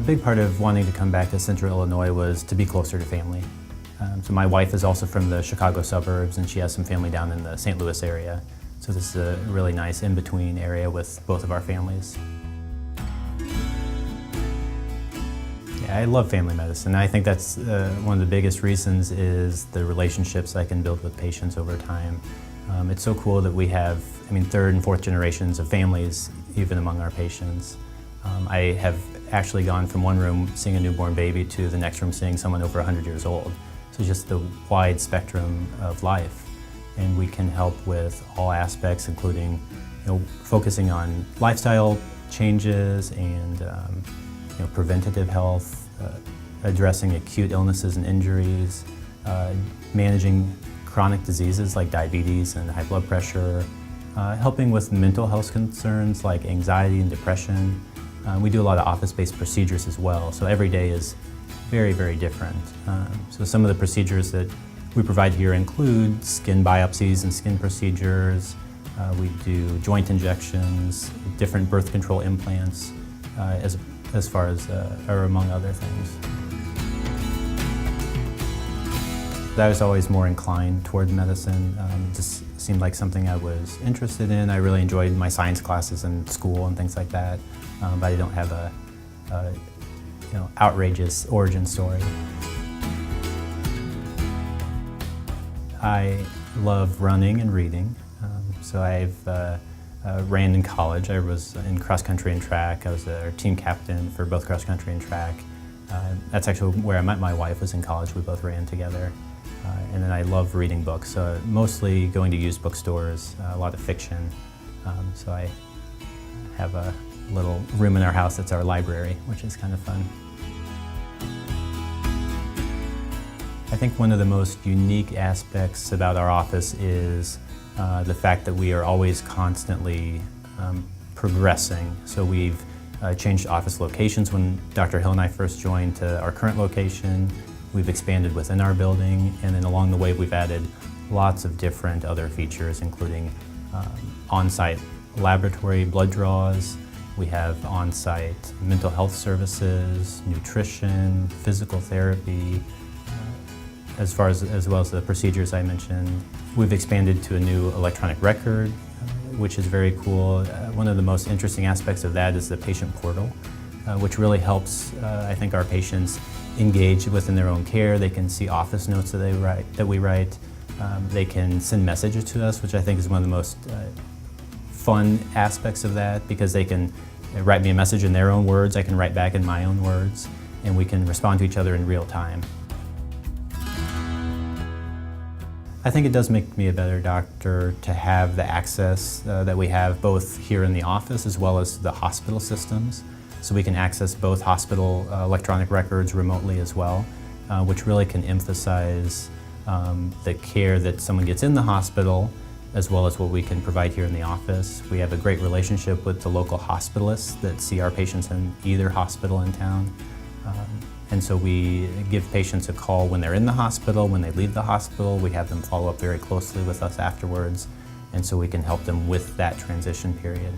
A big part of wanting to come back to Central Illinois was to be closer to family. So my wife is also from the Chicago suburbs, and she has some family down in the St. Louis area. So this is a really nice in-between area with both of our families. Yeah, I love family medicine. I think that's one of the biggest reasons is the relationships I can build with patients over time. It's so cool that we have, third and fourth generations of families even among our patients. I have actually gone from one room seeing a newborn baby to the next room seeing someone over 100 years old. So just the wide spectrum of life. And we can help with all aspects, including focusing on lifestyle changes and preventative health, addressing acute illnesses and injuries, managing chronic diseases like diabetes and high blood pressure, helping with mental health concerns like anxiety and depression. We do a lot of office-based procedures as well, so every day is very, very different. So some of the procedures that we provide here include skin biopsies and skin procedures. We do joint injections, different birth control implants, as far as, or among other things. I was always more inclined toward medicine. It just seemed like something I was interested in. I really enjoyed my science classes in school and things like that, but I don't have a outrageous origin story. I love running and reading, so I've ran in college. I was in cross country and track. I was a team captain for both cross country and track. That's actually where I met my wife, was in college. We both ran together. And then I love reading books, mostly going to used bookstores, a lot of fiction. So I have a little room in our house that's our library, which is kind of fun. I think one of the most unique aspects about our office is the fact that we are always constantly progressing. So we've changed office locations when Dr. Hill and I first joined to our current location. We've expanded within our building, and then along the way we've added lots of different other features, including on-site laboratory blood draws. We have on-site mental health services, nutrition, physical therapy, as well as the procedures I mentioned. We've expanded to a new electronic record, which is very cool. One of the most interesting aspects of that is the patient portal, which really helps, I think, our patients engage within their own care. They can see office notes that we write. They can send messages to us, which I think is one of the most fun aspects of that, because they can write me a message in their own words, I can write back in my own words, and we can respond to each other in real time. I think it does make me a better doctor to have the access that we have both here in the office as well as the hospital systems. So we can access both hospital electronic records remotely as well, which really can emphasize the care that someone gets in the hospital as well as what we can provide here in the office. We have a great relationship with the local hospitalists that see our patients in either hospital in town. And so we give patients a call when they're in the hospital, when they leave the hospital. We have them follow up very closely with us afterwards, and so we can help them with that transition period.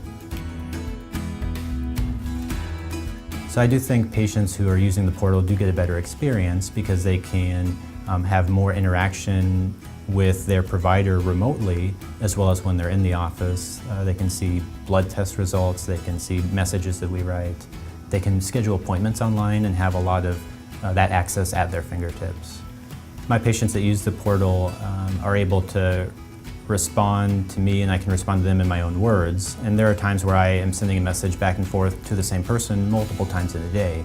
So I do think patients who are using the portal do get a better experience because they can have more interaction with their provider remotely, as well as when they're in the office. They can see blood test results, they can see messages that we write. They can schedule appointments online and have a lot of that access at their fingertips. My patients that use the portal are able to respond to me, and I can respond to them in my own words. And there are times where I am sending a message back and forth to the same person multiple times in a day.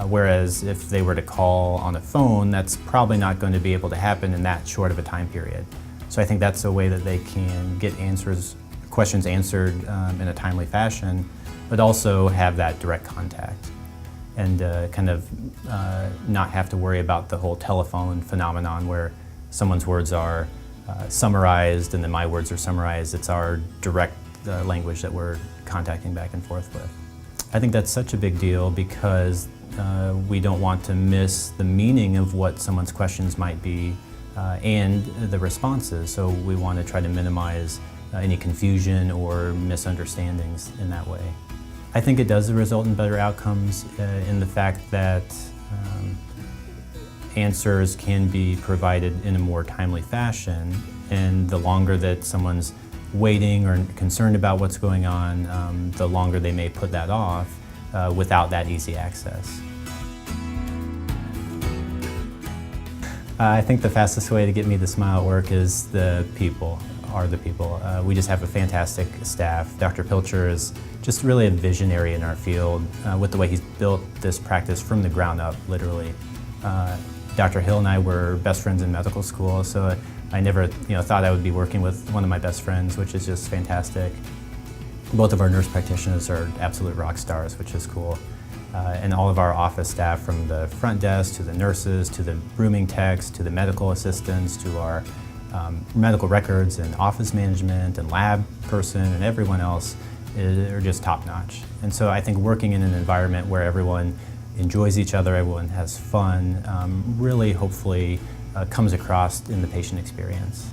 Whereas if they were to call on a phone, that's probably not going to be able to happen in that short of a time period. So I think that's a way that they can get questions answered in a timely fashion, but also have that direct contact and not have to worry about the whole telephone phenomenon where someone's words are summarized and then my words are summarized. It's our direct language that we're contacting back and forth with. I think that's such a big deal because we don't want to miss the meaning of what someone's questions might be and the responses. So we want to try to minimize any confusion or misunderstandings in that way. I think it does result in better outcomes in the fact that answers can be provided in a more timely fashion, and the longer that someone's waiting or concerned about what's going on, the longer they may put that off without that easy access. I think the fastest way to get me to smile at work is the people. We just have a fantastic staff. Dr. Pilcher is just really a visionary in our field with the way he's built this practice from the ground up, literally. Dr. Hill and I were best friends in medical school, so I never thought I would be working with one of my best friends, which is just fantastic. Both of our nurse practitioners are absolute rock stars, which is cool. And all of our office staff, from the front desk to the nurses to the rooming techs to the medical assistants to our medical records and office management and lab person and everyone else are just top-notch. And so I think working in an environment where everyone enjoys each other, everyone has fun, really hopefully comes across in the patient experience.